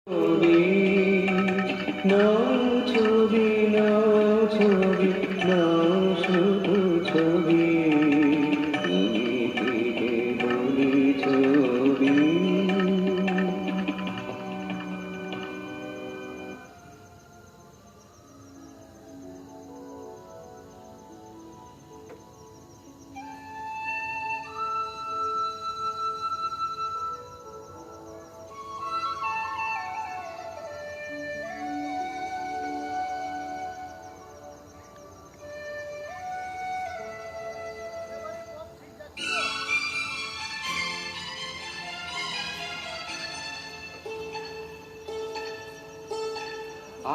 ছবি নাও, ছবি নাও, ছবি নাও, শুধু ছবি তুমি দিতে বলি ছবি।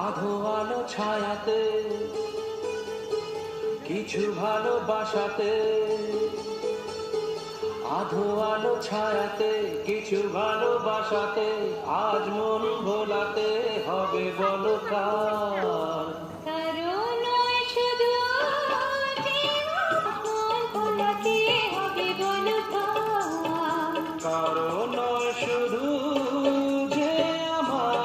আধো আলো ছায়াতে কিছু ভালোবাসাতে, আধো আলো ছায়াতে কিছু ভালোবাসাতে, আজ মন ভোলাতে হবে বলো কার। কারো নয় শুধু মন ভোলাতে হবে বলো কার। কারো নয় শুধু যে আমার।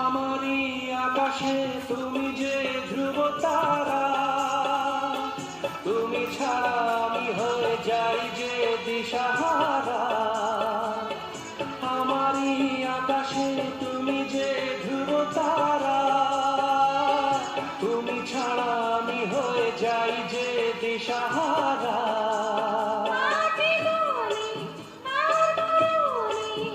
আমারই আকাশে তুমি যে ধ্রুব তারা, তুমি ছাড়া আমি হয়ে যাই যে দিশাহারা। আমারই আকাশে তুমি যে ধ্রুব তারা, তুমি ছাড়া আমি হয়ে যাই যে দিশাহারা। জীবনে আর মরণে